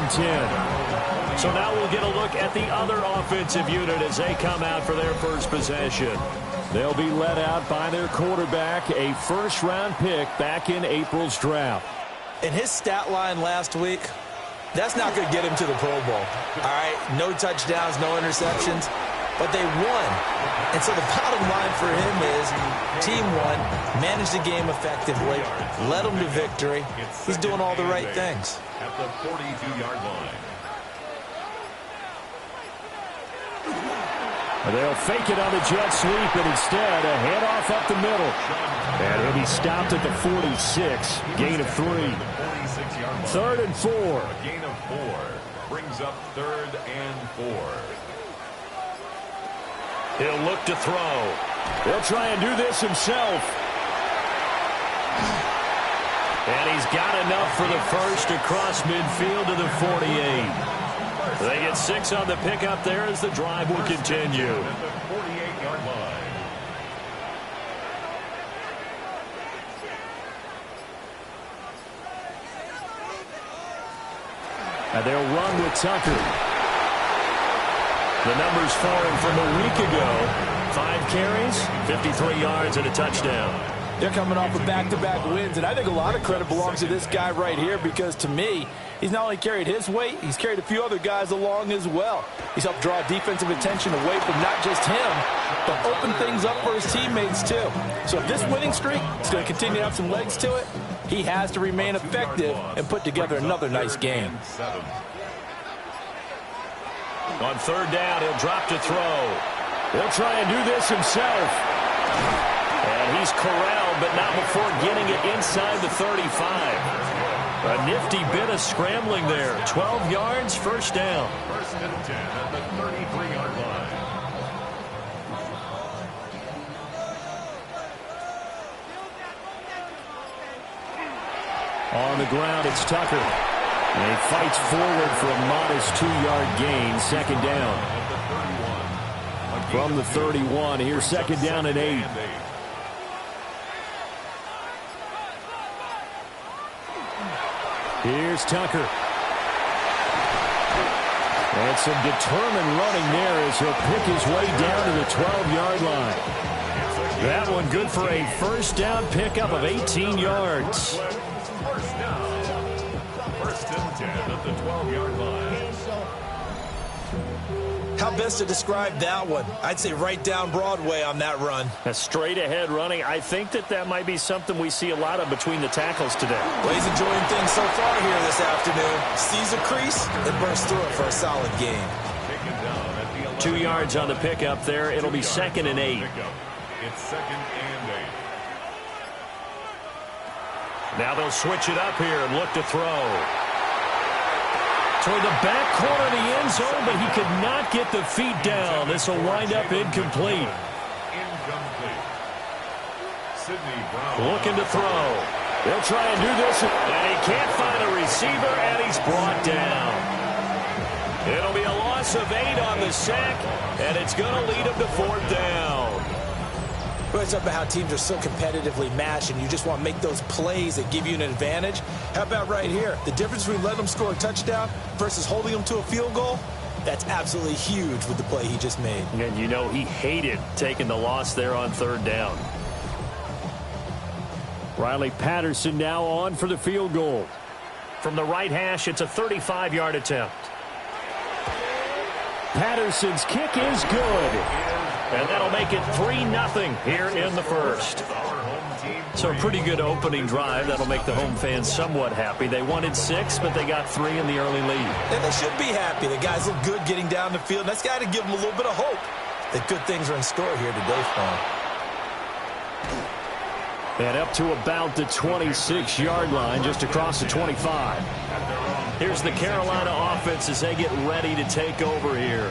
and 10. So now we'll get a look at the other offensive unit as they come out for their first possession. They'll be led out by their quarterback, a first-round pick back in April's draft. In his stat line last week, that's not going to get him to the Pro Bowl. All right, no touchdowns, no interceptions, but they won. And so the bottom line for him is team won, managed the game effectively, led them to victory. He's doing all the right things. At the 42-yard line. They'll fake it on the jet sweep, and instead a handoff up the middle. And he'll be stopped at the 46. Gain of 3. 3rd and 4. A gain of 4 brings up 3rd and 4. He'll look to throw. He'll try and do this himself. And he's got enough for the first across midfield to the 48. They get 6 on the pickup there as the drive will continue. At the 48-yard line. And they'll run with Tucker. The numbers for him from a week ago. 5 carries, 53 yards, and a touchdown. They're coming off of back-to-back wins, and I think a lot of credit belongs to this guy right here because, to me, he's not only carried his weight, he's carried a few other guys along as well. He's helped draw defensive attention away from not just him, but open things up for his teammates, too. So if this winning streak is going to continue to have some legs to it, he has to remain effective and put together another nice game. On 3rd down, he'll drop to throw. He'll try and do this himself. And he's corralled, but not before getting it inside the 35. A nifty bit of scrambling there. 12 yards, first down. 1st and 10 at the 33-yard line. On the ground, it's Tucker. And he fights forward for a modest 2-yard gain, 2nd down. From the 31, here's 2nd down and 8. Here's Tucker. And some determined running there as he'll pick his way down to the 12-yard line. That one good for a first down pickup of 18 yards. First down. 1st and 10 at the 12-yard line. How best to describe that one? I'd say right down Broadway on that run. A straight-ahead running. I think that might be something we see a lot of between the tackles today. Well, he's enjoying things so far here this afternoon. Sees a crease and bursts through it for a solid gain. 2 yards on the pickup there. It'll be 2nd and 8. It's 2nd and 8. Now they'll switch it up here and look to throw. Toward the back corner of the end zone, but he could not get the feet down. This will wind up incomplete. Sidney Brown looking to throw. He'll try and do this, and he can't find a receiver, and he's brought down. It'll be a loss of 8 on the sack, and it's going to lead him to 4th down. Well, it's about how teams are so competitively matched, and you just want to make those plays that give you an advantage. How about right here? The difference between letting them score a touchdown versus holding them to a field goal, that's absolutely huge with the play he just made. And you know he hated taking the loss there on 3rd down. Riley Patterson now on for the field goal. From the right hash, it's a 35-yard attempt. Patterson's kick is good. And that'll make it 3-0 here in the first. So a pretty good opening drive. That'll make the home fans somewhat happy. They wanted 6, but they got 3 in the early lead. And they should be happy. The guys look good getting down the field. That's got to give them a little bit of hope that good things are in store here today for them. And up to about the 26-yard line, just across the 25. Here's the Carolina offense as they get ready to take over here.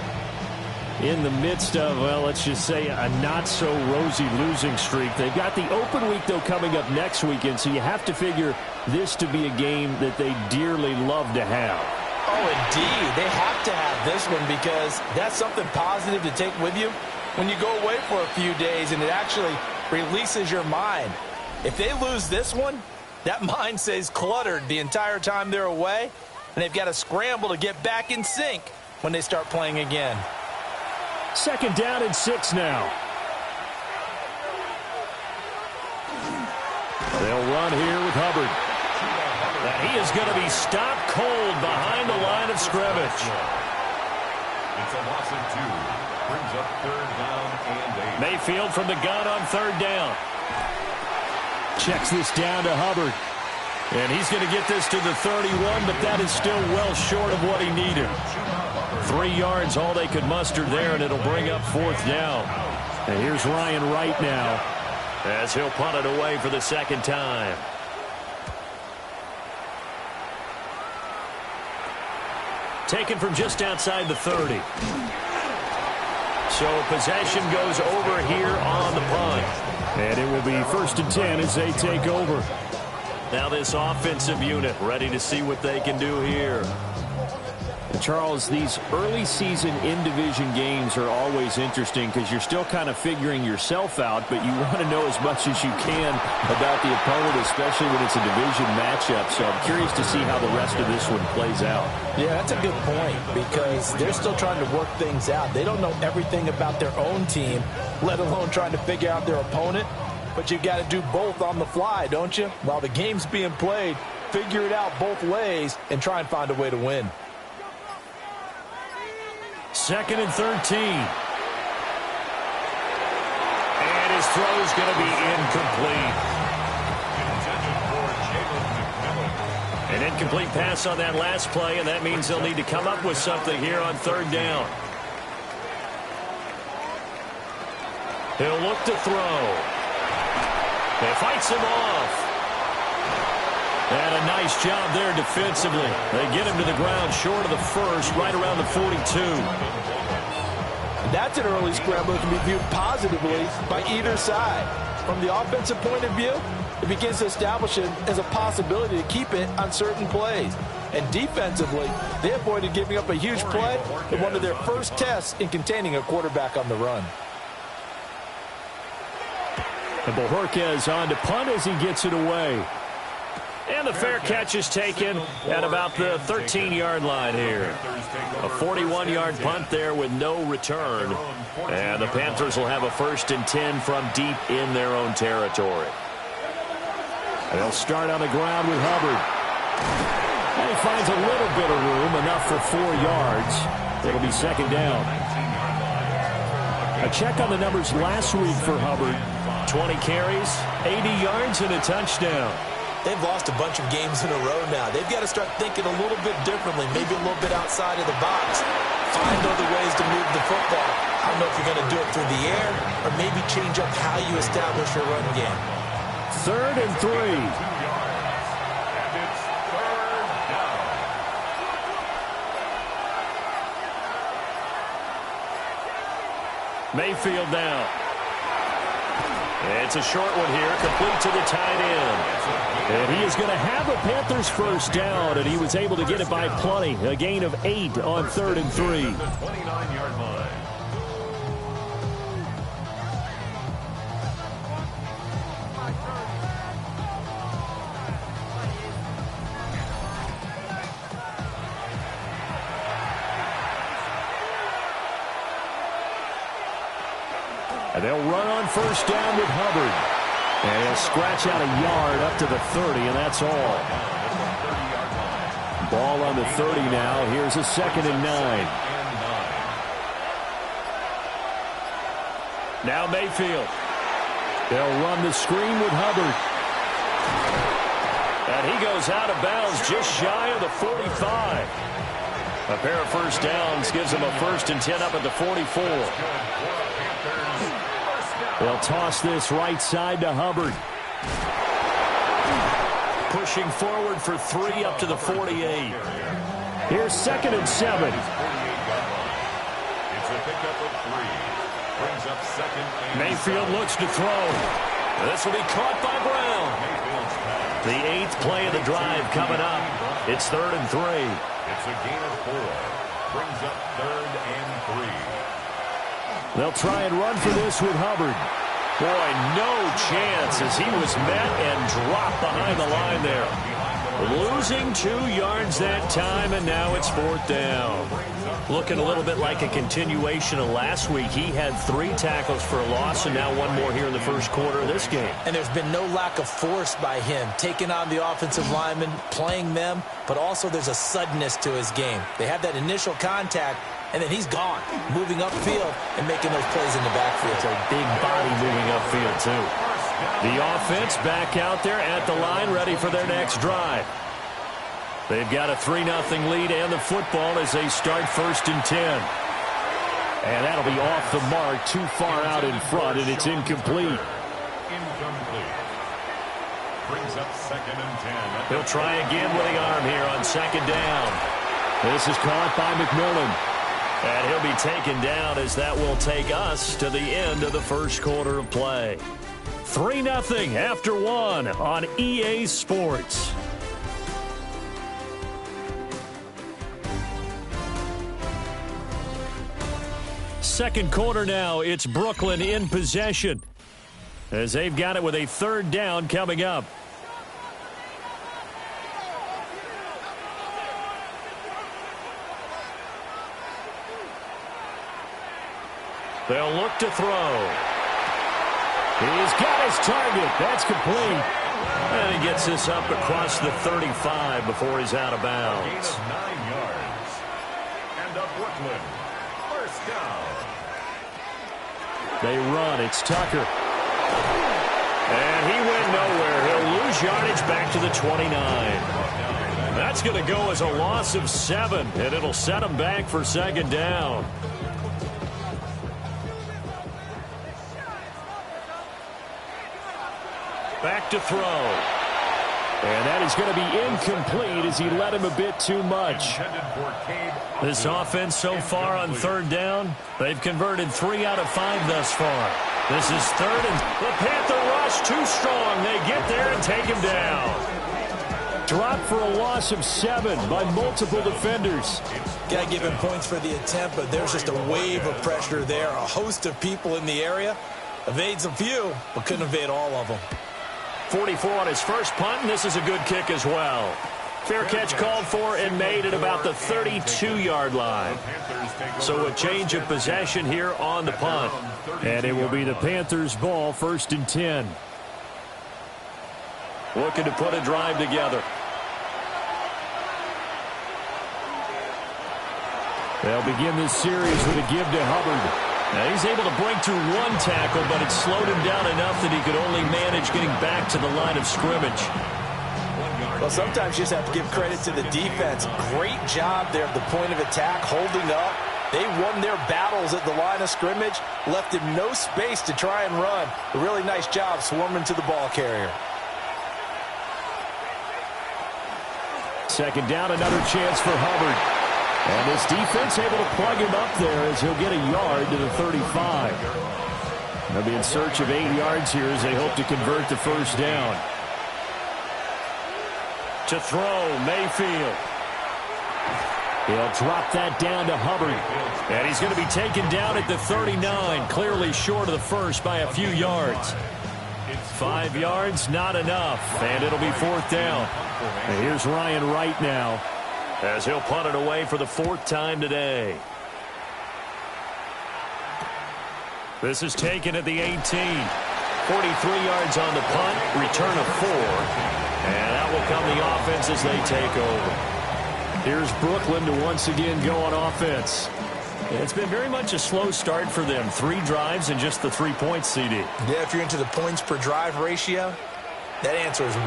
In the midst of, well, let's just say a not-so-rosy losing streak. They've got the open week, though, coming up next weekend, so you have to figure this to be a game that they dearly love to have. Oh, indeed. They have to have this one because that's something positive to take with you when you go away for a few days, and it actually releases your mind. If they lose this one, that mind stays cluttered the entire time they're away, and they've got to scramble to get back in sync when they start playing again. 2nd down and 6 now. They'll run here with Hubbard. And he is going to be stopped cold behind the line of scrimmage. It's a loss of 2. Brings up 3rd down and 8. Mayfield from the gun on 3rd down. Checks this down to Hubbard. And he's going to get this to the 31, but that is still well short of what he needed. 3 yards, all they could muster there, and it'll bring up 4th down. And here's Ryan Wright now, as he'll punt it away for the 2nd time. Taken from just outside the 30. So possession goes over here on the punt. And it will be 1st and 10 as they take over. Now this offensive unit ready to see what they can do here. Charles, these early season in-division games are always interesting because you're still kind of figuring yourself out, but you want to know as much as you can about the opponent, especially when it's a division matchup. So I'm curious to see how the rest of this one plays out. Yeah, that's a good point because they're still trying to work things out. They don't know everything about their own team, let alone trying to figure out their opponent. But you got to do both on the fly, don't you? While the game's being played, figure it out both ways and try and find a way to win. 2nd and 13. And his throw's going to be incomplete. An incomplete pass on that last play, and that means they'll need to come up with something here on 3rd down. He'll look to throw. He fights him off. And a nice job there defensively. They get him to the ground short of the 1st, right around the 42. That's an early scramble that can be viewed positively by either side. From the offensive point of view, it begins to establish it as a possibility to keep it on certain plays. And defensively, they avoided giving up a huge play in one of their first tests in containing a quarterback on the run. And Bojorquez on to punt as he gets it away. And the fair catch is taken at about the 13-yard line here. A 41-yard punt there with no return. And the Panthers will have a 1st and 10 from deep in their own territory. They'll start on the ground with Hubbard. And he finds a little bit of room, enough for 4 yards. It'll be 2nd down. A check on the numbers last week for Hubbard. 20 carries, 80 yards, and a touchdown. They've lost a bunch of games in a row now. They've got to start thinking a little bit differently, maybe a little bit outside of the box. Find other ways to move the football. I don't know if you're going to do it through the air or maybe change up how you establish your run game. 3rd and 3. And it's 3rd down. Mayfield now. It's a short one here, complete to the tight end. And he is going to have a Panthers 1st down, and he was able to get it by plenty. A gain of 8 on 3rd and 3. The 29-yard line. And they'll run on 1st down with Hubbard. And he'll scratch out a yard up to the 30, and that's all. Ball on the 30 now. Here's a 2nd and 9. Now Mayfield. They'll run the screen with Hubbard. And he goes out of bounds just shy of the 45. A pair of 1st downs gives him a 1st and 10 up at the 44. They'll toss this right side to Hubbard. Pushing forward for 3 up to the 48. Here's 2nd and 7. It's a pickup of 3. Brings up 2nd and Mayfield looks to throw. This will be caught by Brown. The 8th play of the drive coming up. It's 3rd and 3. It's a gain of 4. Brings up 3rd and 3. They'll try and run for this with Hubbard. Boy, no chance as he was met and dropped behind the line there. Losing 2 yards that time, and now it's 4th down. Looking a little bit like a continuation of last week. He had 3 tackles for a loss, and now 1 more here in the first quarter of this game. And there's been no lack of force by him, taking on the offensive linemen, playing them, but also there's a suddenness to his game. They have that initial contact, and then he's gone, moving upfield and making those plays in the backfield. It's a big body moving upfield, too. The offense back out there at the line, ready for their next drive. They've got a 3-0 lead and the football as they start 1st and 10. And that'll be off the mark, too far out in front, and it's incomplete. Brings up 2nd and 10. He'll try again with the arm here on 2nd down. This is caught by McMillan. And he'll be taken down as that will take us to the end of the first quarter of play. 3-0 after 1 on EA Sports. Second quarter now, it's Brooklyn in possession as they've got it with a 3rd down coming up. They'll look to throw. He's got his target. That's complete. And he gets this up across the 35 before he's out of bounds. Gain of 9 yards. And a Brooklyn 1st down. They run. It's Tucker. And he went nowhere. He'll lose yardage back to the 29. That's going to go as a loss of 7, and it'll set him back for 2nd down. Back to throw. And that is going to be incomplete as he led him a bit too much. This offense so far on 3rd down, they've converted 3 out of 5 thus far. This is 3rd, and the Panther rush too strong. They get there and take him down. Dropped for a loss of 7 by multiple defenders. Got to give him points for the attempt, but there's just a wave of pressure there. A host of people in the area. Evades a few, but couldn't evade all of them. 44 on his first punt, and this is a good kick as well. Fair catch called for and made at about the 32-yard line. So a change of possession here on the punt. And it will be the Panthers' ball, 1st and 10. Looking to put a drive together. They'll begin this series with a give to Hubbard. Now he's able to break through 1 tackle, but it slowed him down enough that he could only manage getting back to the line of scrimmage. Well, sometimes you just have to give credit to the defense. Great job there at the point of attack, holding up. They won their battles at the line of scrimmage, left him no space to try and run. A really nice job swarming to the ball carrier. 2nd down, another chance for Hubbard. And this defense able to plug him up there as he'll get a yard to the 35. They'll be in search of 8 yards here as they hope to convert the 1st down. To throw, Mayfield. He'll drop that down to Hubbard. And he's going to be taken down at the 39, clearly short of the 1st by a few yards. 5 yards, not enough, and it'll be 4th down. And here's Ryan Wright now, as he'll punt it away for the 4th time today. This is taken at the 18. 43 yards on the punt, return of 4. And that will come the offense as they take over. Here's Brooklyn to once again go on offense. It's been very much a slow start for them. 3 drives and just the 3 points, CD. Yeah, if you're into the points per drive ratio, that answer is 1.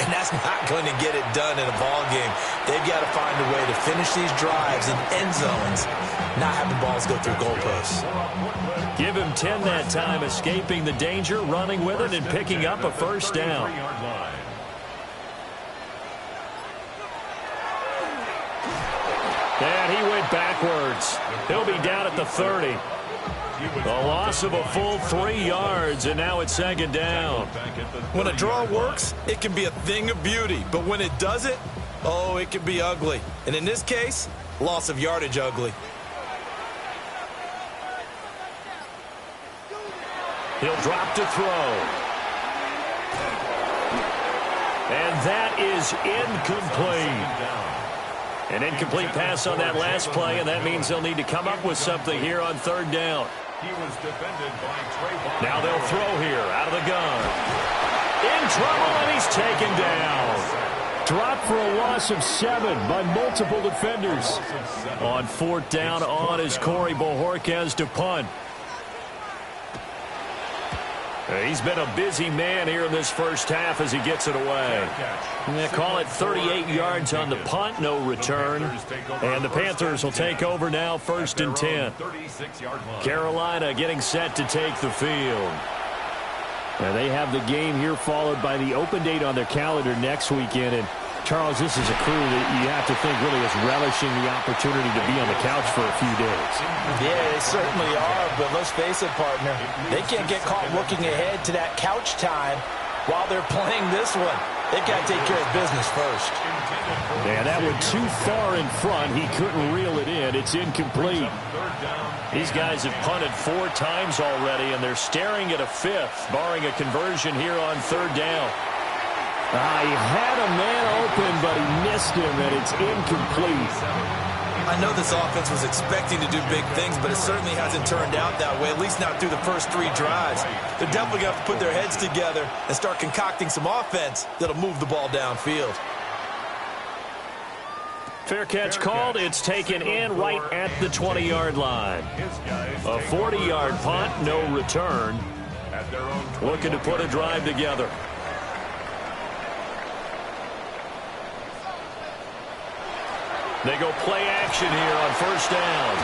And that's not going to get it done in a ball game. They've got to find a way to finish these drives in end zones, not having balls go through goalposts. Give him 10 that time, escaping the danger, running with it, and picking up a 1st down. And he went backwards. He'll be down at the 30. A loss of a full 3 yards, and now it's 2nd down. When a draw works, it can be a thing of beauty. But when it doesn't, oh, it can be ugly. And in this case, loss of yardage ugly. He'll drop to throw. And that is incomplete. An incomplete pass on that last play, and that means they'll need to come up with something here on third down. He was defended by Trayvon. Now they'll throw here out of the gun. In trouble, and he's taken down. Dropped for a loss of 7 by multiple defenders. On fourth down on is Corey Bojorquez to punt. He's been a busy man here in this first half as he gets it away. They call it 38 yards on the punt, no return. And the Panthers will take over now, 1st and 10. Carolina getting set to take the field. Now they have the game here followed by the open date on their calendar next weekend. And Charles, this is a crew that you have to think really is relishing the opportunity to be on the couch for a few days. Yeah, they certainly are, but let's face it, partner. They can't get caught looking ahead to that couch time while they're playing this one. They've got to take care of business first. Yeah, that went too far in front. He couldn't reel it in. It's incomplete. These guys have punted 4 times already, and they're staring at a 5th, barring a conversion here on third down. He had a man open, but he missed him, and it's incomplete. I know this offense was expecting to do big things, but it certainly hasn't turned out that way, at least not through the first 3 drives. They're definitely going to have to put their heads together and start concocting some offense that'll move the ball downfield. Fair catch called. It's taken in right at the 20-yard line. A 40-yard punt, no return. Looking to put a drive together. They go play action here on first down.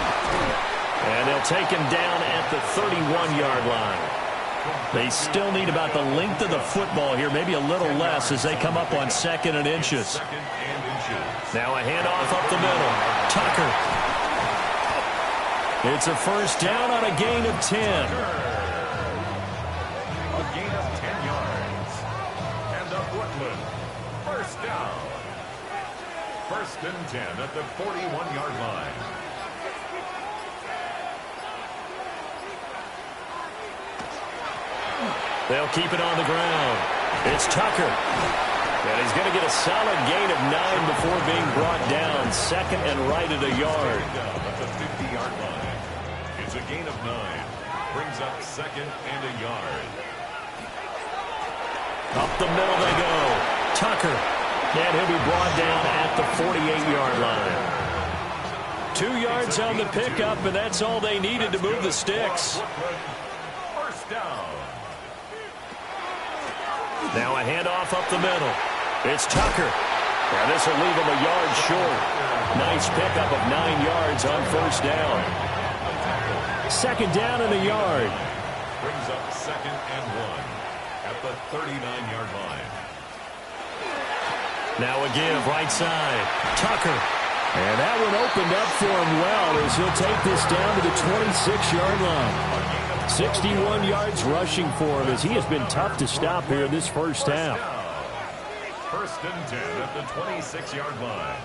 And they'll take him down at the 31-yard line. They still need about the length of the football here, maybe a little less as they come up on 2nd and inches. Now a handoff up the middle. Tucker. It's a first down on a gain of 10. A gain of 10 yards. And a Brooklyn first down. 1st and 10 at the 41-yard line. They'll keep it on the ground. It's Tucker. And he's going to get a solid gain of 9 before being brought down. 2nd and right at a yard. At the 50-yard line. It's a gain of 9. Brings up 2nd and a yard. Up the middle they go. Tucker. And he'll be brought down at the 48-yard line. 2 yards on the pickup, and that's all they needed to move the sticks. First down. Now a handoff up the middle. It's Tucker. And this will leave him a yard short. Nice pickup of 9 yards on first down. 2nd down and a yard. Brings up 2nd and 1 at the 39-yard line. Now a give right side. Tucker. And that one opened up for him well as he'll take this down to the 26-yard line. 61 yards rushing for him as he has been tough to stop here in this first half. 1st and 10 at the 26-yard line.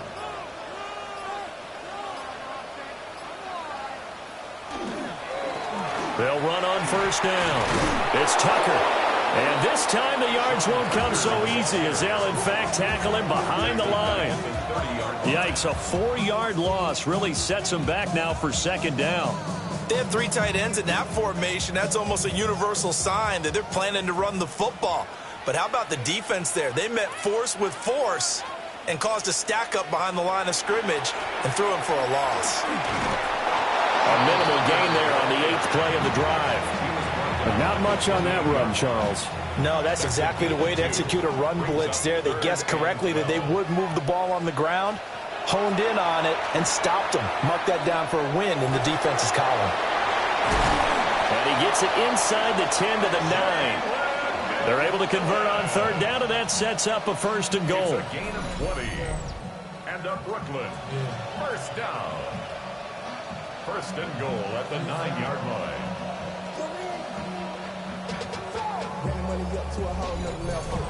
They'll run on first down. It's Tucker. And this time the yards won't come so easy as they'll in fact tackle him behind the line. Yikes, a 4-yard loss really sets him back now for 2nd down. They have 3 tight ends in that formation. That's almost a universal sign that they're planning to run the football. But how about the defense there? They met force with force and caused a stack up behind the line of scrimmage and threw him for a loss. A minimal gain there on the 8th play of the drive. But not much on that run, Charles. No, that's exactly the way to execute a run blitz there. They guessed correctly that they would move the ball on the ground, honed in on it, and stopped them. Mark that down for a win in the defense's column. And he gets it inside the 10 to the 9. They're able to convert on third down, and that sets up a 1st and goal. It's a gain of 20. And a Brooklyn first down. 1st and goal at the 9-yard line.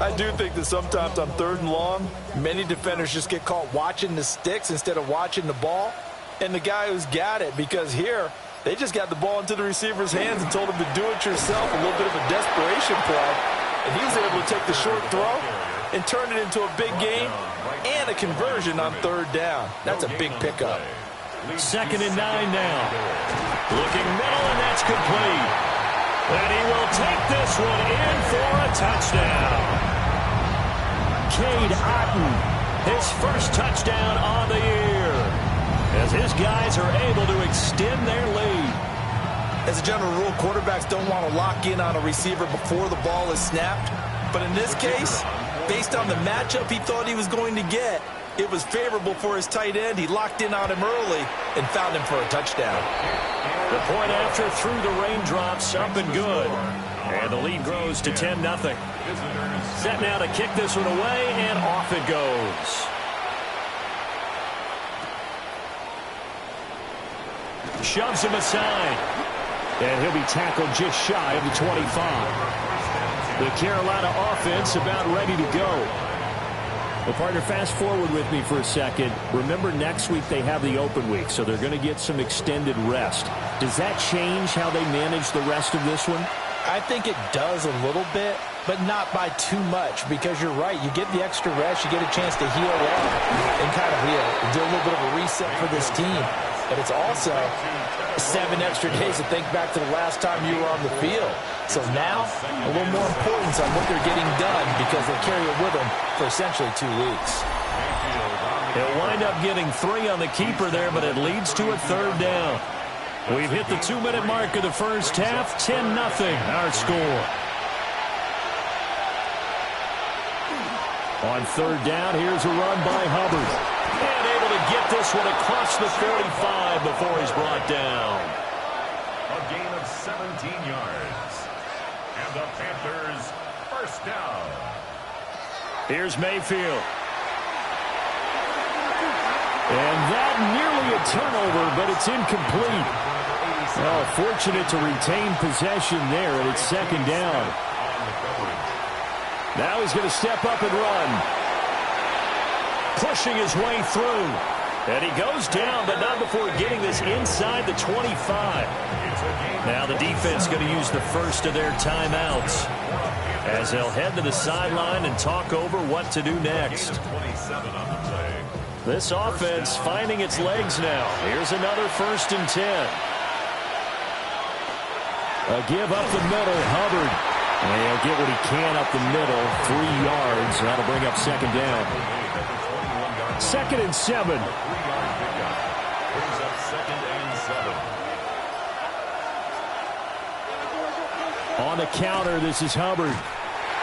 I do think that sometimes on 3rd and long, many defenders just get caught watching the sticks instead of watching the ball. And the guy who's got it, because here, they just got the ball into the receiver's hands and told him to do it yourself, a little bit of a desperation play. And he was able to take the short throw and turn it into a big game and a conversion on third down. That's a big pickup. 2nd and 9 now. Looking middle, and that's complete. And he will take this one in for a touchdown. Cade Otton, his first touchdown on the year, as his guys are able to extend their lead. As a general rule, quarterbacks don't want to lock in on a receiver before the ball is snapped. But in this case, based on the matchup he thought he was going to get, it was favorable for his tight end. He locked in on him early and found him for a touchdown. The point after through the raindrops, up and good. And the lead grows to 10-0. Set now to kick this one away, and off it goes. Shoves him aside. And he'll be tackled just shy of the 25. The Carolina offense about ready to go. Well, partner, fast forward with me for a second. Remember, next week they have the open week, so they're going to get some extended rest. Does that change how they manage the rest of this one? I think it does a little bit, but not by too much, because you're right. You get the extra rest, you get a chance to heal up and kind of do a little bit of a reset for this team. But it's also 7 extra days to think back to the last time you were on the field. So now, a little more importance on what they're getting done, because they carry it with them for essentially 2 weeks. He'll wind up getting 3 on the keeper there, but it leads to a third down. We've hit the 2-minute mark of the first half. 10-0 our score. On third down, here's a run by Hubbard. And able to get this one across the 45 before he's brought down. A gain of 17 yards. And the Panthers first down. Here's Mayfield. And that nearly a turnover, but it's incomplete. Oh, fortunate to retain possession there, and it's second down. Now he's going to step up and run. Pushing his way through. And he goes down, but not before getting this inside the 25. Now the defense going to use the first of their timeouts, as they'll head to the sideline and talk over what to do next. This offense finding its legs now. Here's another 1st and 10. A give up the middle, Hubbard. And he'll get what he can up the middle, 3 yards. That'll bring up second down. 2nd and 7. On the counter, this is Hubbard.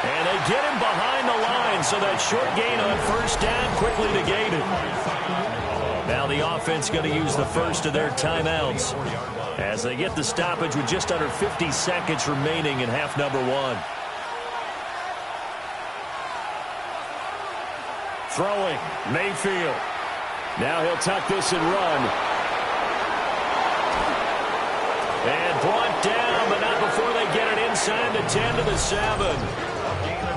And they get him behind the line, so that short gain on first down quickly negated. Now the offense going to use the first of their timeouts, as they get the stoppage with just under 50 seconds remaining in half number 1. Throwing, Mayfield. Now he'll tuck this and run. And brought down, but not before they get it inside the 10 to the 7.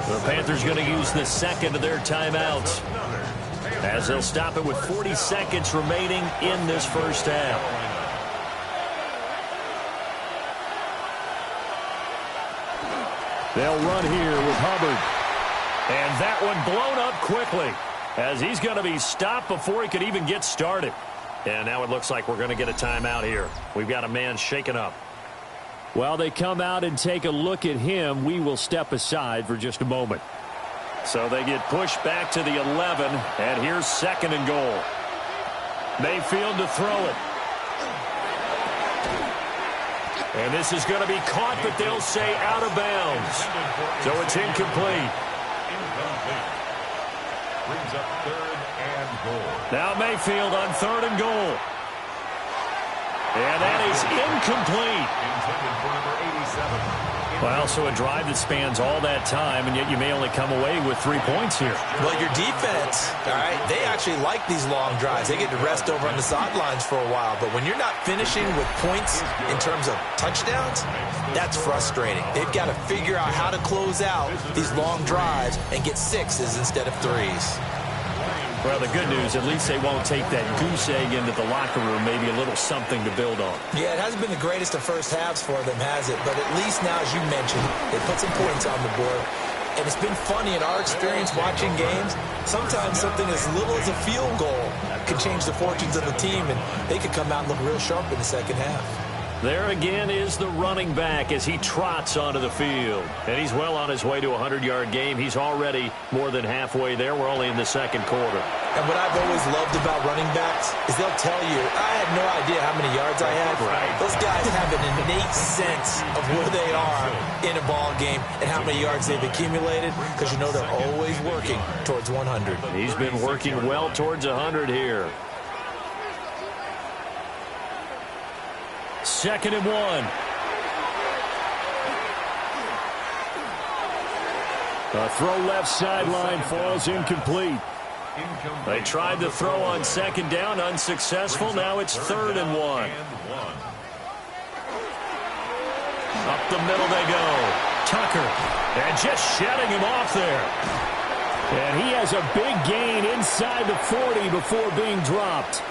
The Panthers going to use the second of their timeouts, as they'll stop it with 40 seconds remaining in this first half. They'll run here with Hubbard. And that one blown up quickly, as he's going to be stopped before he could even get started. And now it looks like we're going to get a timeout here. We've got a man shaken up. While they come out and take a look at him, we will step aside for just a moment. So they get pushed back to the 11, and here's 2nd and goal. Mayfield to throw it. And this is going to be caught, but they'll say out of bounds. So it's incomplete. Brings up 3rd and goal. Now Mayfield on 3rd and goal. And that is incomplete. Intended for number 87. Well, so a drive that spans all that time, and yet you may only come away with 3 points here. Well, your defense, all right, they actually like these long drives. They get to rest over on the sidelines for a while. But when you're not finishing with points in terms of touchdowns, that's frustrating. They've got to figure out how to close out these long drives and get 6s instead of 3s. Well, the good news, at least they won't take that goose egg into the locker room, maybe a little something to build on. Yeah, it hasn't been the greatest of first halves for them, has it? But at least now, as you mentioned, they put some points on the board. And it's been funny in our experience watching games. Sometimes something as little as a field goal could change the fortunes of the team, and they could come out and look real sharp in the second half. There again is the running back as he trots onto the field. And he's well on his way to a 100-yard game. He's already more than halfway there. We're only in the second quarter. And what I've always loved about running backs is they'll tell you, I had no idea how many yards I had. Right. Those guys have an innate sense of where they are in a ball game and how many yards they've accumulated, because you know they're always working towards 100. He's been working well towards 100 here. 2nd and 1. A throw left sideline falls incomplete. They tried to throw on 2nd down, unsuccessful. Now it's 3rd and 1. Up the middle they go. Tucker, and just shedding him off there. And he has a big gain inside the 40 before being dropped.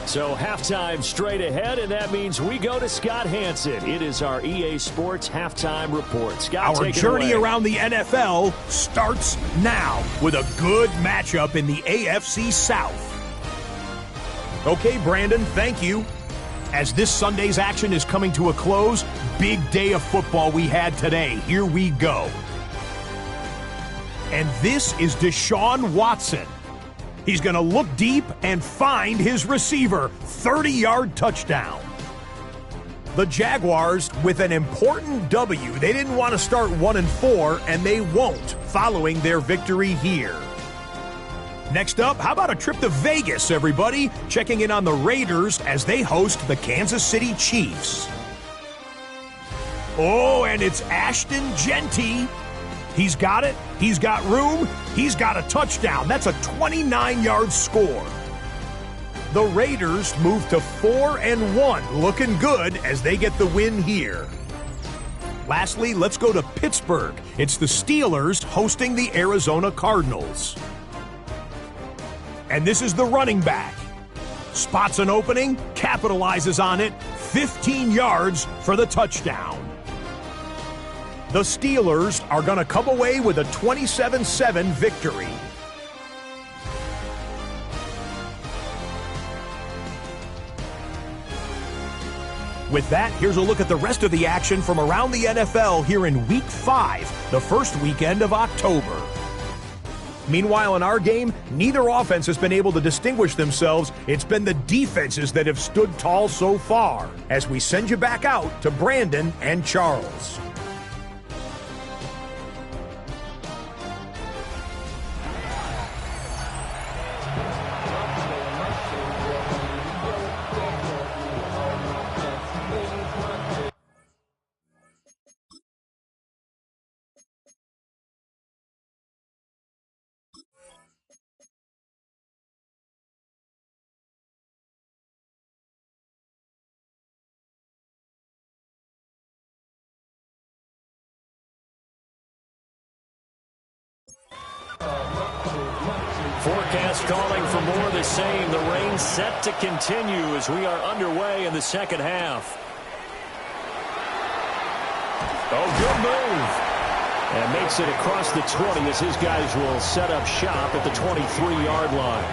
So halftime straight ahead, and that means we go to Scott Hansen. It is our EA Sports Halftime Report. Scott, our journey around the NFL starts now with a good matchup in the AFC South. Okay, Brandon, thank you. As this Sunday's action is coming to a close, big day of football we had today. Here we go. And this is Deshaun Watson. He's going to look deep and find his receiver. 30-yard touchdown. The Jaguars with an important W. They didn't want to start 1-4, and they won't following their victory here. Next up, how about a trip to Vegas, everybody? Checking in on the Raiders as they host the Kansas City Chiefs. Oh, and it's Ashton Genty. He's got it. He's got room. He's got a touchdown. That's a 29-yard score. The Raiders move to 4-1, looking good as they get the win here. Lastly, let's go to Pittsburgh. It's the Steelers hosting the Arizona Cardinals. And this is the running back. Spots an opening, capitalizes on it, 15 yards for the touchdown. The Steelers are going to come away with a 27-7 victory. With that, here's a look at the rest of the action from around the NFL here in Week 5, the first weekend of October. Meanwhile, in our game, neither offense has been able to distinguish themselves. It's been the defenses that have stood tall so far. As we send you back out to Brandon and Charles. Forecast calling for more of the same. The rain set to continue as we are underway in the second half. Oh, good move. And makes it across the 20 as his guys will set up shop at the 23-yard line.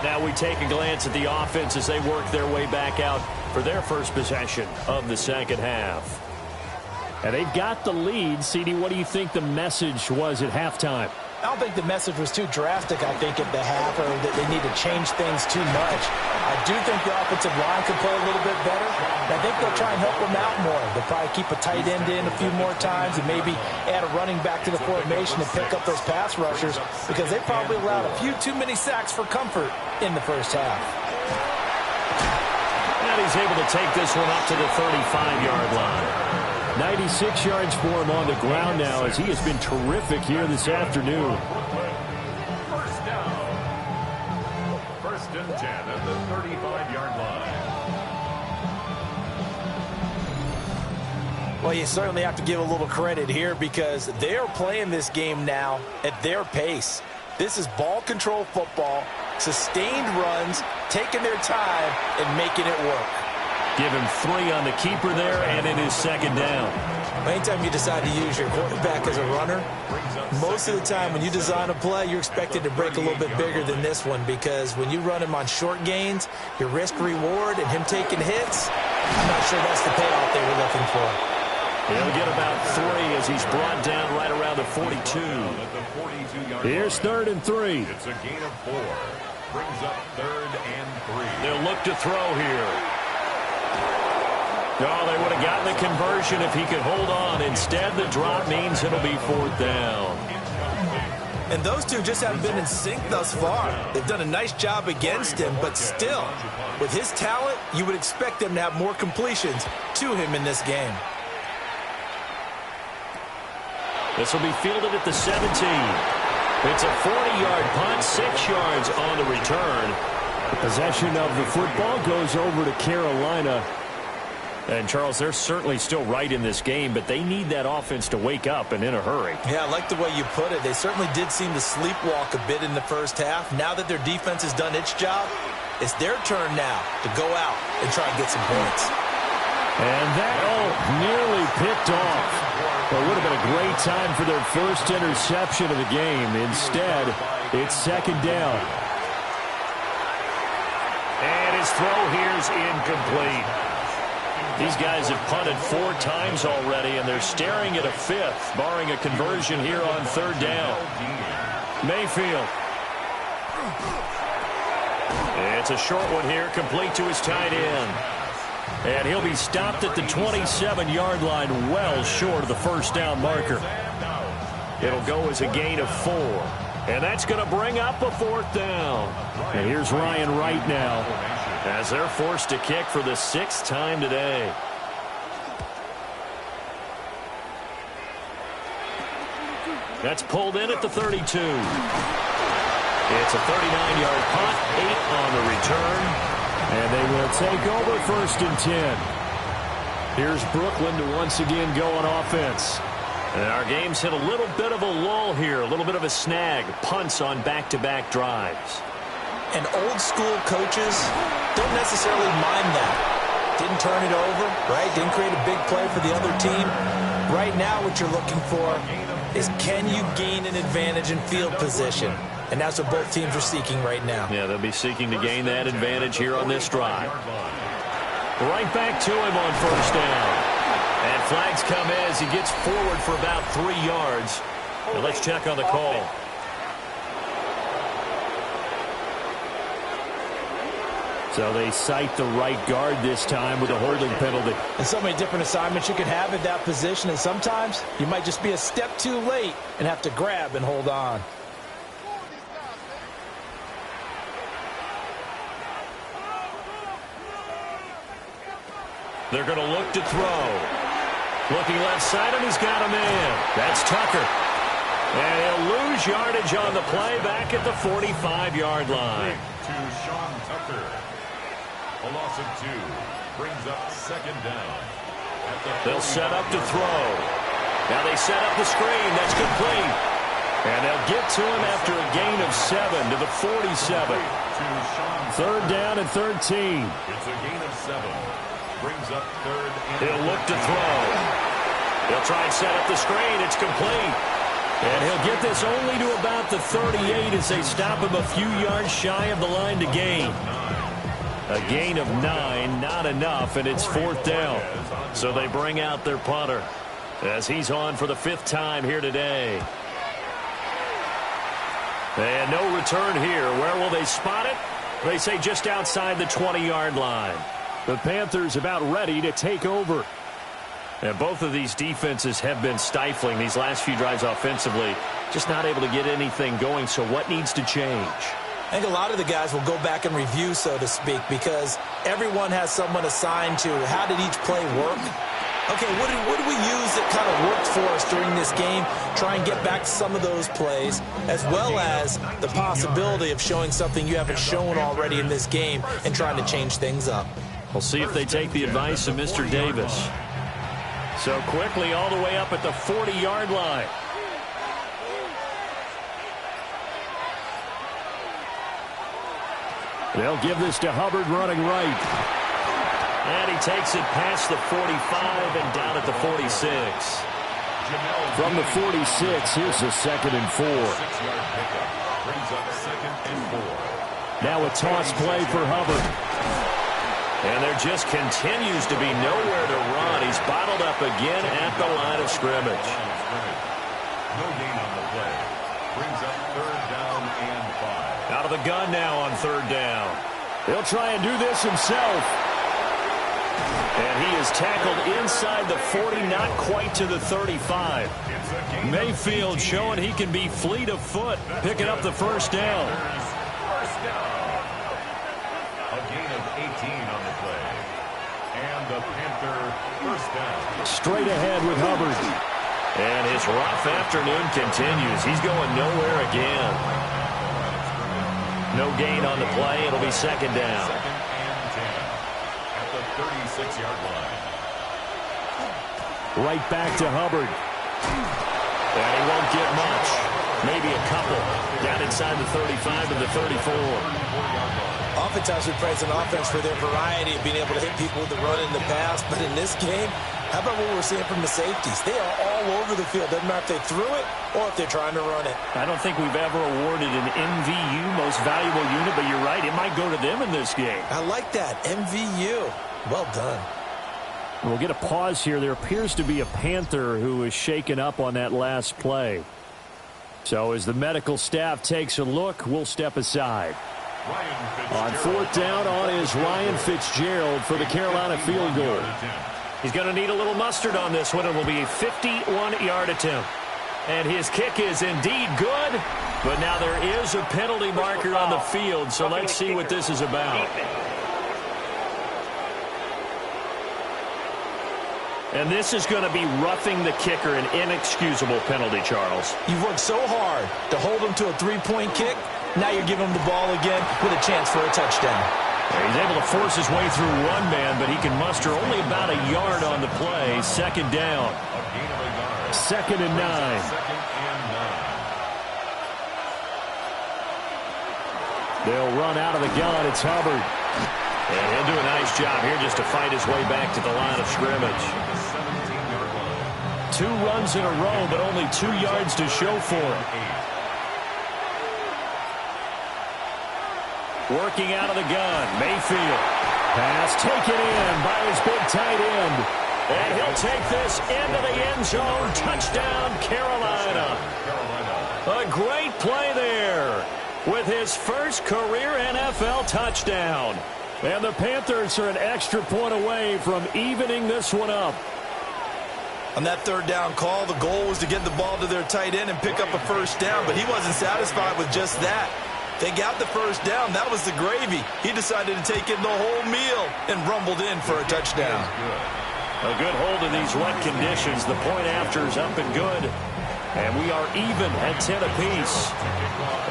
Now we take a glance at the offense as they work their way back out for their first possession of the second half. And they've got the lead. CD, what do you think the message was at halftime? I don't think the message was too drastic, I think, at the half, or that they need to change things too much. I do think the offensive line can play a little bit better. I think they'll try and help them out more. They'll probably keep a tight end in a few more times and maybe add a running back to the formation and pick up those pass rushers, because they probably allowed a few too many sacks for comfort in the first half. And he's able to take this one up to the 35-yard line. 96 yards for him on the ground now as he has been terrific here this afternoon. First down. 1st and 10 at the 35-yard line. Well, you certainly have to give a little credit here because they're playing this game now at their pace. This is ball control football, sustained runs, taking their time and making it work. Give him 3 on the keeper there, and it is second down. Anytime you decide to use your quarterback as a runner, most of the time when you design a play, you're expected to break a little bit bigger than this one, because when you run him on short gains, your risk-reward and him taking hits, I'm not sure that's the payoff they were looking for. He'll get about 3 as he's brought down right around the 42. Here's 3rd and 3. It's a gain of 4. Brings up 3rd and 3. They'll look to throw here. Oh, they would have gotten the conversion if he could hold on. Instead, the drop means it'll be 4th down. And those two just haven't been in sync thus far. They've done a nice job against him, but still, with his talent, you would expect them to have more completions to him in this game. This will be fielded at the 17. It's a 40-yard punt, 6 yards on the return. The possession of the football goes over to Carolina. And, Charles, they're certainly still right in this game, but they need that offense to wake up and in a hurry. Yeah, I like the way you put it. They certainly did seem to sleepwalk a bit in the first half. Now that their defense has done its job, it's their turn now to go out and try and get some points. And that, nearly picked off. Well, it would have been a great time for their first interception of the game. Instead, it's second down. And his throw here is incomplete. These guys have punted 4 times already, and they're staring at a 5th, barring a conversion here on 3rd down. Mayfield. It's a short one here, complete to his tight end. And he'll be stopped at the 27-yard line, well short of the first down marker. It'll go as a gain of 4. And that's going to bring up a 4th down. And here's Ryan Wright now, as they're forced to kick for the 6th time today. That's pulled in at the 32. It's a 39-yard punt, 8 on the return. and they will take over 1st and 10. Here's Brooklyn to once again go on offense. And our game's hit a little bit of a lull here, a little bit of a snag. Punts on back-to-back drives. And old-school coaches don't necessarily mind that. Didn't turn it over, right? Didn't create a big play for the other team. Right now what you're looking for is, can you gain an advantage in field position? And that's what both teams are seeking right now. Yeah, they'll be seeking to gain that advantage here on this drive. Right back to him on 1st down. And flags come as he gets forward for about 3 yards. Now let's check on the call. So they cite the right guard this time with a holding penalty. And so many different assignments you can have at that position, and sometimes you might just be a step too late and have to grab and hold on. They're going to look to throw. Looking left side, and he's got a man. That's Tucker. And he'll lose yardage on the play back at the 45-yard line. To Sean Tucker. A loss of 2 brings up 2nd down. They'll set up to throw. Now they set up the screen. That's complete. And they'll get to him after a gain of 7 to the 47. 3rd down and 13. It's a gain of 7. Brings up 3rd and He'll look to throw. He'll try and set up the screen. It's complete. And he'll get this only to about the 38 as they stop him a few yards shy of the line to gain. A gain of 9, not enough, and it's 4th down. So they bring out their punter as he's on for the 5th time here today. And no return here. Where will they spot it? They say just outside the 20-yard line. The Panthers about ready to take over. And both of these defenses have been stifling these last few drives offensively. Just not able to get anything going, so what needs to change? I think a lot of the guys will go back and review, so to speak, because everyone has someone assigned to how did each play work. Okay, what did we use that kind of worked for us during this game? Try and get back to some of those plays, as well as the possibility of showing something you haven't shown already in this game and trying to change things up. We'll see if they take the advice of Mr. Davis. So quickly all the way up at the 40-yard line. They'll give this to Hubbard running right. And he takes it past the 45 and down at the 46. From the 46, here's a 2nd and 4. 6-yard pickup. Brings up 2nd and 4. Now a toss play for Hubbard. And there just continues to be nowhere to run. He's bottled up again at the line of scrimmage. No gain on the play. Brings up 3rd down and 5. Out of the gun now on 3rd down. He'll try and do this himself. And he is tackled inside the 40, not quite to the 35. Mayfield showing he can be fleet of foot, picking up the 1st down. First down. A gain of 18 on the play. And the Panther 1st down. Straight ahead with Hubbard. And his rough afternoon continues. He's going nowhere again. No gain on the play. It'll be 2nd down. 2nd and 10 at the 36-yard line. Right back to Hubbard. And he won't get much. Maybe a couple. Down inside the 35 and the 34. Oftentimes we praise an offense for their variety of being able to hit people with the run in the pass. But in this game, how about what we're seeing from the safeties? They are all over the field. Doesn't matter if they threw it or if they're trying to run it. I don't think we've ever awarded an MVU, most valuable unit, but you're right. It might go to them in this game. I like that. MVU. Well done. We'll get a pause here. There appears to be a Panther who is shaken up on that last play. So as the medical staff takes a look, we'll step aside. On 4th down on is Ryan Fitzgerald for the Carolina field goal. He's going to need a little mustard on this one. It will be a 51-yard attempt. And his kick is indeed good, but now there is a penalty marker on the field, so let's see what this is about. And this is going to be roughing the kicker, an inexcusable penalty, Charles. You've worked so hard to hold him to a 3-point kick. Now you're giving him the ball again with a chance for a touchdown. He's able to force his way through one man, but he can muster only about a yard on the play. 2nd down. 2nd and 9. 2nd and 9. They'll run out of the gun. It's Hubbard. And he'll do a nice job here just to fight his way back to the line of scrimmage. 17-yard line. 2 runs in a row, but only 2 yards to show for it. Working out of the gun, Mayfield. Pass taken in by his big tight end. And he'll take this into the end zone. Touchdown, Carolina. A great play there with his first career NFL touchdown. And the Panthers are an extra point away from evening this one up. On that 3rd down call, the goal was to get the ball to their tight end and pick up a 1st down, but he wasn't satisfied with just that. They got the 1st down. That was the gravy. He decided to take in the whole meal and rumbled in for a touchdown. A good hold in these wet conditions. The point after is up and good. And we are even at 10 apiece.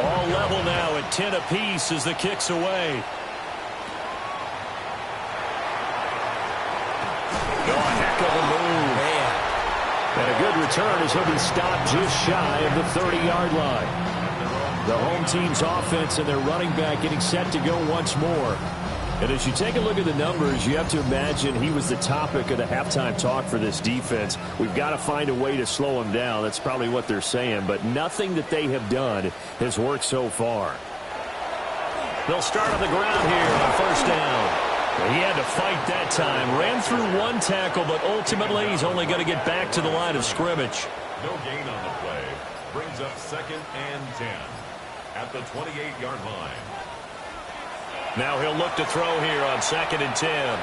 All level now at 10 apiece as the kick's away. Oh, a heck of a move. Man. And a good return as he'll be stopped just shy of the 30-yard line. The home team's offense and their running back getting set to go once more. And as you take a look at the numbers, you have to imagine he was the topic of the halftime talk for this defense. We've got to find a way to slow him down. That's probably what they're saying. But nothing that they have done has worked so far. They'll start on the ground here on 1st down. He had to fight that time. Ran through one tackle, but ultimately he's only going to get back to the line of scrimmage. No gain on the play. Brings up 2nd and 10 at the 28-yard line. Now he'll look to throw here on 2nd and 10.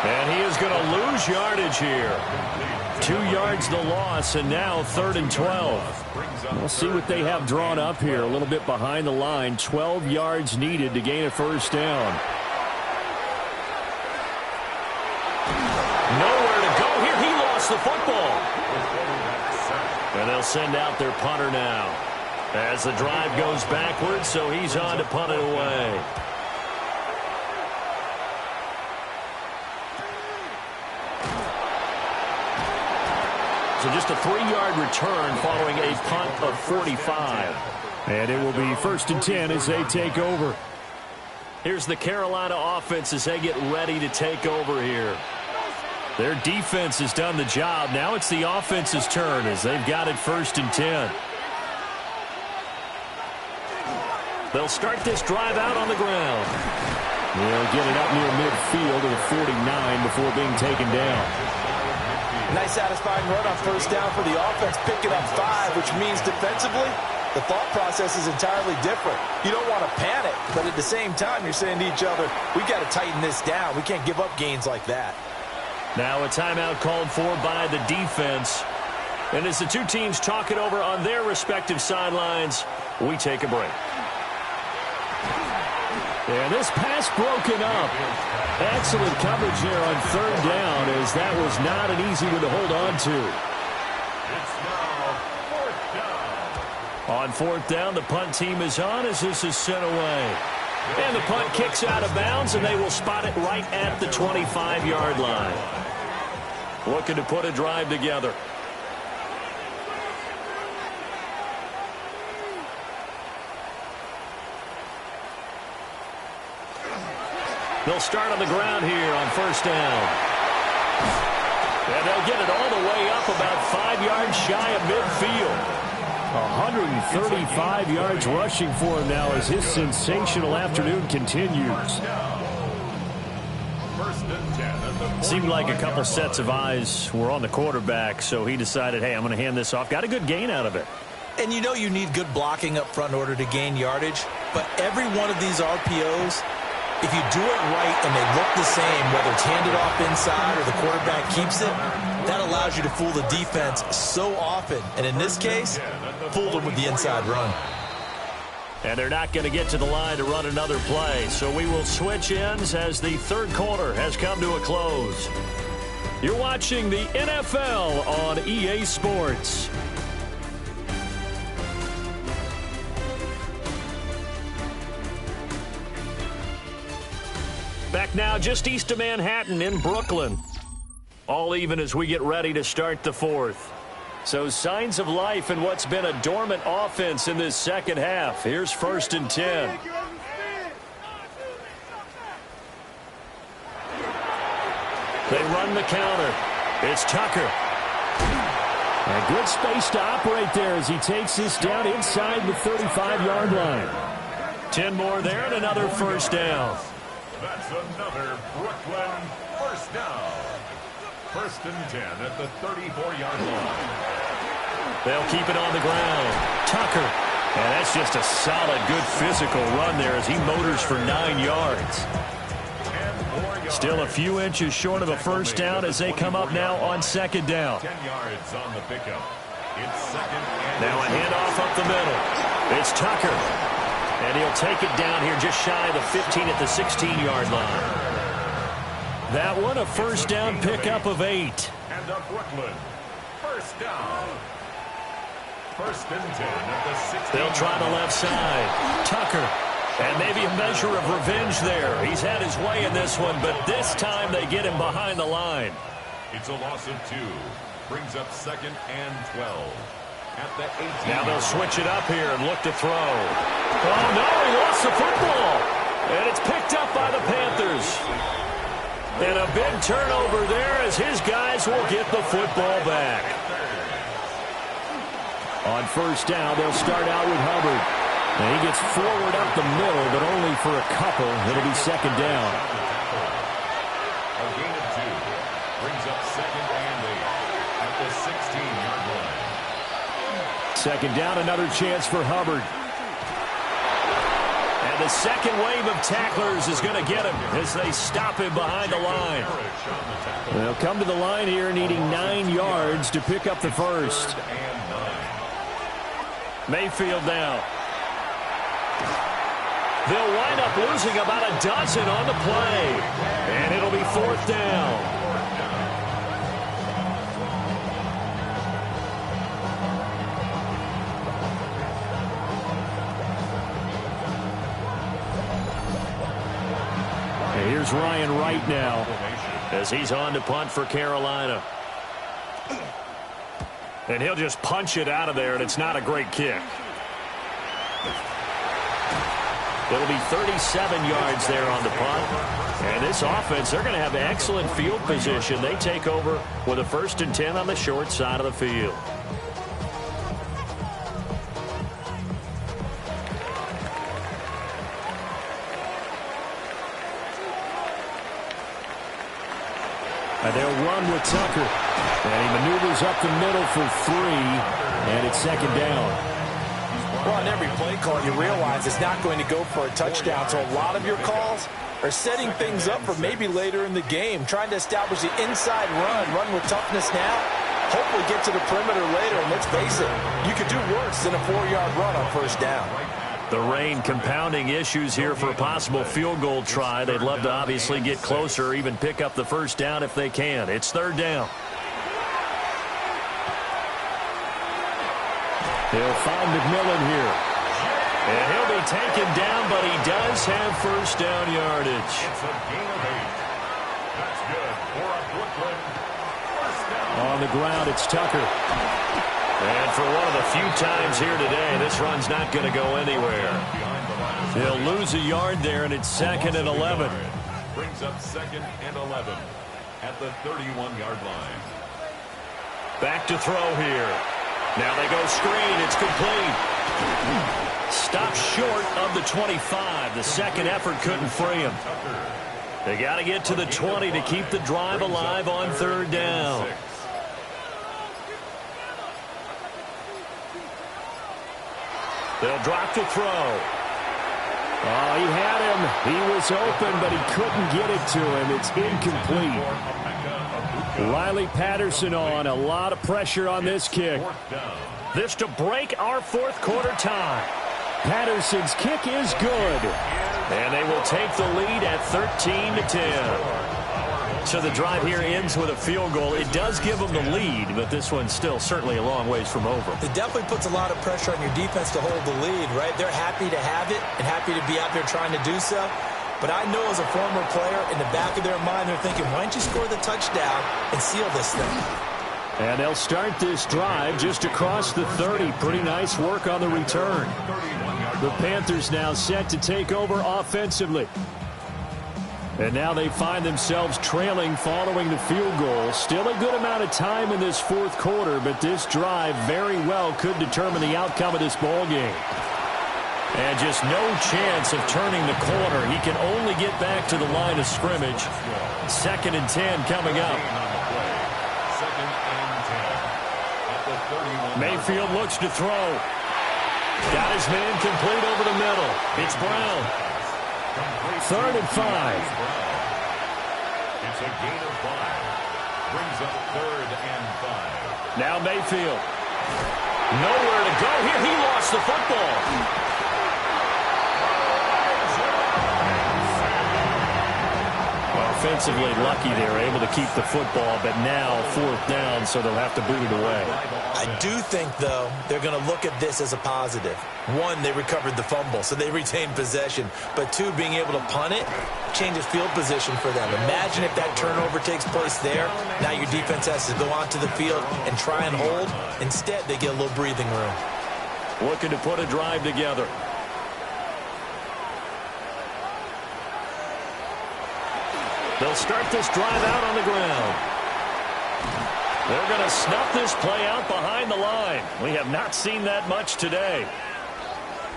And he is going to lose yardage here. 2 yards the loss, and now 3rd and 12. We'll see what they have drawn up here. A little bit behind the line. 12 yards needed to gain a 1st down. Nowhere to go here. He lost the football. And they'll send out their punter now. As the drive goes backwards, so he's on to punt it away. So just a 3-yard return following a punt of 45. And it will be 1st and 10 as they take over. Here's the Carolina offense as they get ready to take over here. Their defense has done the job. Now it's the offense's turn as they've got it 1st and 10. They'll start this drive out on the ground. They'll get it up near midfield to the 49 before being taken down. Nice satisfying run on 1st down for the offense, picking up 5, which means defensively, the thought process is entirely different. You don't want to panic, but at the same time, you're saying to each other, we've got to tighten this down. We can't give up gains like that. Now a timeout called for by the defense. And as the two teams talk it over on their respective sidelines, we take a break. And this pass broken up. Excellent coverage here on 3rd down, as that was not an easy one to hold on to. It's now 4th down. On 4th down, the punt team is on as this is sent away. And the punt kicks out of bounds, and they will spot it right at the 25-yard line. Looking to put a drive together. They'll start on the ground here on 1st down. And they'll get it all the way up about 5 yards shy of midfield. 135 yards rushing for him now as his sensational afternoon continues. Seemed like a couple sets of eyes were on the quarterback, so he decided, hey, I'm going to hand this off. Got a good gain out of it. And you know you need good blocking up front in order to gain yardage, but every one of these RPOs, if you do it right and they look the same, whether it's handed off inside or the quarterback keeps it, that allows you to fool the defense so often. And in this case, fooled them with the inside run. And they're not going to get to the line to run another play, so we will switch ends as the 3rd quarter has come to a close. You're watching the NFL on EA Sports. Back now just east of Manhattan in Brooklyn. All even as we get ready to start the 4th. So signs of life in what's been a dormant offense in this 2nd half. Here's 1st and 10. They run the counter. It's Tucker. A good space to operate there as he takes this down inside the 35-yard line. 10 more there and another 1st down. That's another Brooklyn 1st down. 1st and 10 at the 34-yard line. They'll keep it on the ground. Tucker. And that's just a solid, good physical run there as he motors for 9 yards. Still a few inches short of a 1st down as they come up now on 2nd down. 10 yards on the pickup. It's 2nd and now a handoff up the middle. It's Tucker. And he'll take it down here just shy of the 15 at the 16-yard line. That one, a 1st down pickup of 8. And a Brooklyn 1st down. 1st and 10 at the 16. They'll try the left side. Tucker. And maybe a measure of revenge there. He's had his way in this one, but this time they get him behind the line. It's a loss of 2. Brings up 2nd and 12. At the 18. Now they'll switch it up here and look to throw. Oh, no, he lost the football. And it's picked up by the Panthers. And a big turnover there as his guys will get the football back. On 1st down, they'll start out with Hubbard. And he gets forward up the middle, but only for a couple. It'll be 2nd down. A gain of 2. Brings up 2nd and 8 at the 16-yard line. 2nd down, another chance for Hubbard. And the second wave of tacklers is going to get him as they stop him behind the line. They'll come to the line here needing 9 yards to pick up the 1st. Mayfield now. They'll wind up losing about a dozen on the play. And it'll be 4th down. And here's Ryan Wright now as he's on to punt for Carolina. And he'll just punch it out of there, and it's not a great kick. It'll be 37 yards there on the punt. And this offense, they're going to have excellent field position. They take over with a 1st and 10 on the short side of the field. And they'll run with Tucker. And he maneuvers up the middle for 3. And it's 2nd down. Well, on every play call, you realize it's not going to go for a touchdown. So a lot of your calls are setting things up for maybe later in the game, trying to establish the inside run with toughness now, hopefully get to the perimeter later. And let's face it, you could do worse than a 4-yard run on 1st down. The rain compounding issues here for a possible field goal try. They'd love to obviously get closer, even pick up the 1st down if they can. It's 3rd down. They'll find McMillan here. And he'll be taken down, but he does have 1st down yardage. It's a gain of 8. That's good for a Brooklyn 1st down. On the ground, it's Tucker. And for one of the few times here today, this run's not going to go anywhere. They'll lose a yard there, and it's 2nd and 11. Brings up 2nd and 11 at the 31-yard line. Back to throw here. Now they go screen. It's complete. Stopped short of the 25. The second effort couldn't free him. They got to get to the 20 to keep the drive alive on 3rd down. They'll drop to throw. Oh, he had him. He was open, but he couldn't get it to him. It's incomplete. Riley Patterson on. A lot of pressure on this kick. This to break our 4th quarter tie. Patterson's kick is good. And they will take the lead at 13-10. So the drive here ends with a field goal. It does give them the lead, but this one's still certainly a long ways from over. It definitely puts a lot of pressure on your defense to hold the lead, right? They're happy to have it and happy to be out there trying to do so. But I know as a former player, in the back of their mind, they're thinking, why don't you score the touchdown and seal this thing? And they'll start this drive just across the 30. Pretty nice work on the return. The Panthers now set to take over offensively. And now they find themselves trailing following the field goal. Still a good amount of time in this 4th quarter, but this drive very well could determine the outcome of this ball game. And just no chance of turning the corner. He can only get back to the line of scrimmage. 2nd and 10 coming up. Mayfield looks to throw. Got his man complete over the middle. It's Brown. 3rd and 5. It's a gain of 5. Brings up 3rd and 5. Now Mayfield. Nowhere to go here. He lost the football. Offensively lucky they were able to keep the football, but now 4th down, so they'll have to boot it away. I do think, though, they're going to look at this as a positive. 1, they recovered the fumble, so they retained possession. But 2, being able to punt it changes field position for them. Imagine if that turnover takes place there. Now your defense has to go onto the field and try and hold. Instead, they get a little breathing room. Looking to put a drive together. They'll start this drive out on the ground. They're going to snuff this play out behind the line. We have not seen that much today.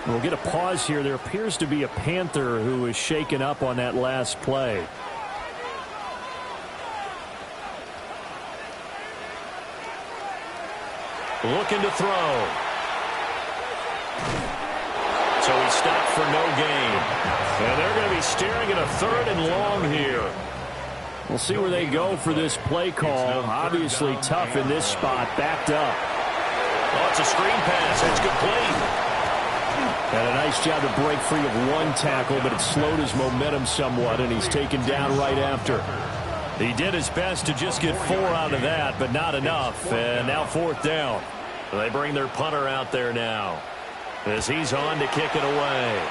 We'll get a pause here. There appears to be a Panther who is shaken up on that last play. Looking to throw. So he stopped for no gain. And they're going to be staring at a 3rd and long here. We'll see where they go for this play call. Obviously tough in this spot. Backed up. Oh, it's a screen pass. It's complete. And a nice job to break free of 1 tackle, but it slowed his momentum somewhat, and he's taken down right after. He did his best to just get 4 out of that, but not enough. And now 4th down. They bring their punter out there now as he's on to kick it away.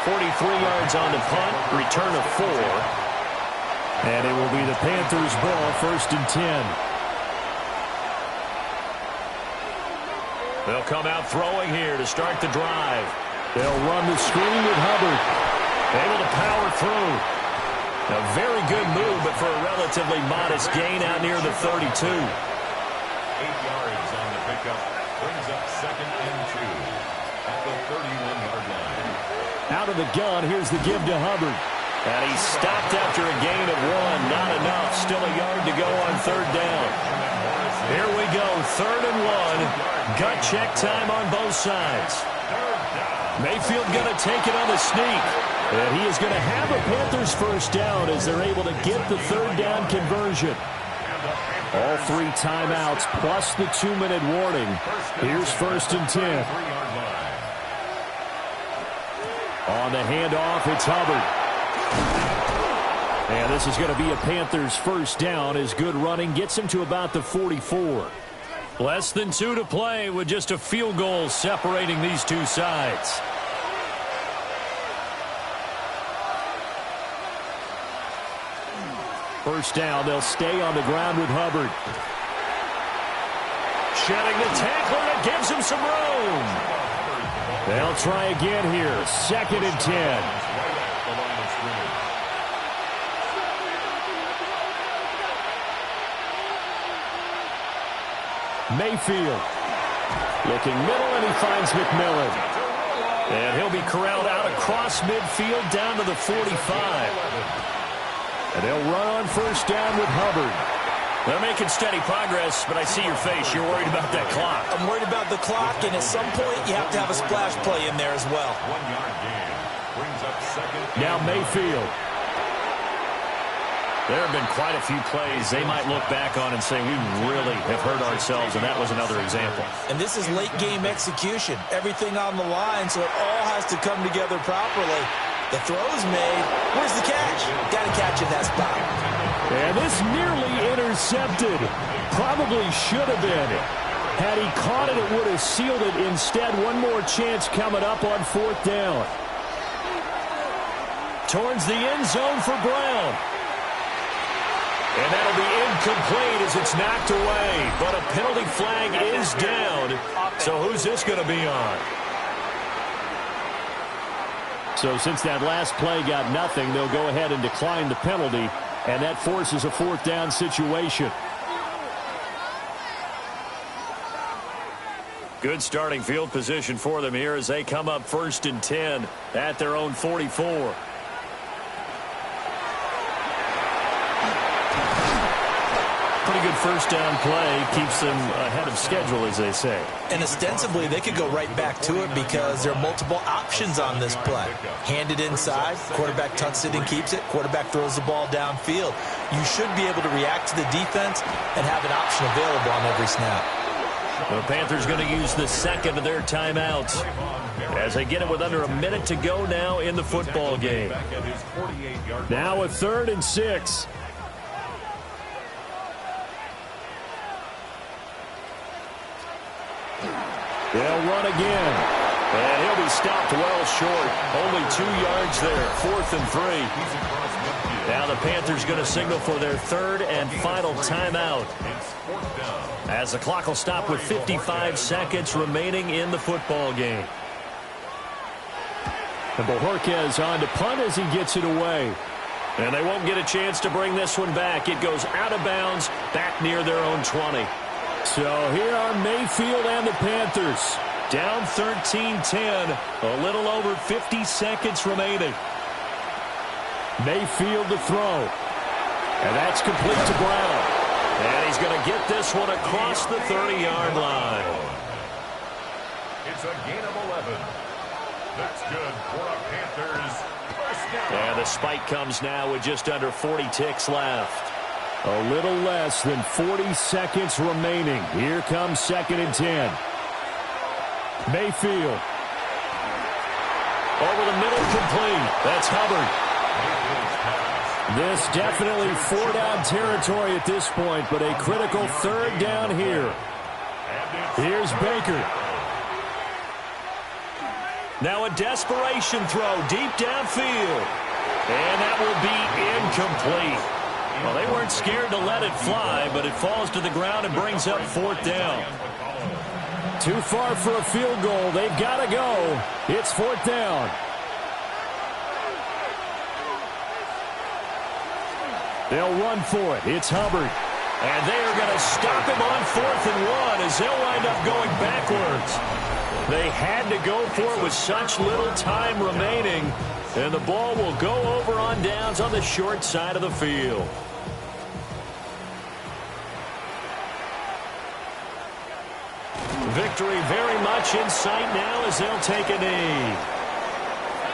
43 yards on the punt, return of 4. And it will be the Panthers' ball, 1st and 10. They'll come out throwing here to start the drive. They'll run the screen with Hubbard. Able to power through. A very good move, but for a relatively modest gain out near the 32. 8 yards on the pickup. Brings up 2nd and 2 at the 31-yard line. Out of the gun, here's the give to Hubbard. And he stopped after a gain of 1. Not enough. Still a yard to go on 3rd down. Here we go. 3rd and 1. Gut check time on both sides. Mayfield going to take it on the sneak. And he is going to have a Panthers first down as they're able to get the 3rd down conversion. All 3 timeouts plus the 2-minute warning. Here's 1st and 10. On the handoff, it's Hubbard. And this is going to be a Panthers first down as good running gets him to about the 44. Less than 2 to play with just a field goal separating these two sides. First down, they'll stay on the ground with Hubbard. Shedding the tackler, that gives him some room. They'll try again here. 2nd and 10. Mayfield looking middle, and he finds McMillan. And he'll be corralled out across midfield down to the 45. And they'll run on first down with Hubbard. They're making steady progress, but I see your face. You're worried about that clock. I'm worried about the clock, and at some point you have to have a splash play in there as well. 1-yard gain. Brings up 2nd. Now Mayfield. There have been quite a few plays they might look back on and say, we really have hurt ourselves, and that was another example. And this is late-game execution. Everything on the line, so it all has to come together properly. The throw's made. Where's the catch? Got to catch in that spot. And this nearly intercepted. Probably should have been. Had he caught it, it would have sealed it. Instead, one more chance coming up on 4th down. Towards the end zone for Brown. And that'll be incomplete as it's knocked away. But a penalty flag is down. So who's this going to be on? So since that last play got nothing, they'll go ahead and decline the penalty. And that forces a 4th down situation. Good starting field position for them here as they come up 1st and 10 at their own 44. Pretty good first down play. Keeps them ahead of schedule, as they say. And ostensibly, they could go right back to it because there are multiple options on this play. Hand it inside, quarterback tucks it and keeps it, quarterback throws the ball downfield. You should be able to react to the defense and have an option available on every snap. The Panthers going to use the 2nd of their timeouts as they get it with under a minute to go now in the football game. Now a 3rd and 6. They'll run again. And he'll be stopped well short. Only 2 yards there. 4th and 3. Now the Panthers going to signal for their 3rd and final timeout. As the clock will stop with 55 seconds remaining in the football game. And Bojorquez on to punt as he gets it away. And they won't get a chance to bring this one back. It goes out of bounds back near their own 20. So here are Mayfield and the Panthers. Down 13-10. A little over 50 seconds remaining. Mayfield to throw. And that's complete to Brown. And he's going to get this one across the 30-yard line. It's a gain of 11. That's good for a Panthers first down. And the spike comes now with just under 40 ticks left. A little less than 40 seconds remaining. Here comes 2nd and 10. Mayfield. Over the middle, complete. That's Hubbard. This definitely 4-down territory at this point, but a critical 3rd down here. Here's Baker. Now a desperation throw deep downfield. And that will be incomplete. Well, they weren't scared to let it fly, but it falls to the ground and brings up 4th down. Too far for a field goal. They've got to go. It's 4th down. They'll run for it. It's Hubbard. And they are going to stop him on 4th and 1 as they'll wind up going backwards. They had to go for it with such little time remaining. And the ball will go over on downs on the short side of the field. Victory very much in sight now as they'll take a knee.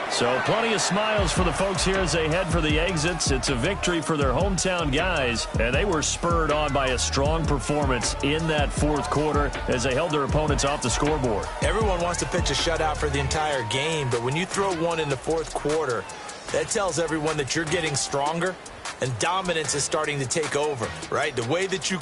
So plenty of smiles for the folks here as they head for the exits. It's a victory for their hometown guys, and they were spurred on by a strong performance in that 4th quarter as they held their opponents off the scoreboard. Everyone wants to pitch a shutout for the entire game, but when you throw one in the 4th quarter, that tells everyone that you're getting stronger and dominance is starting to take over, right? The way that you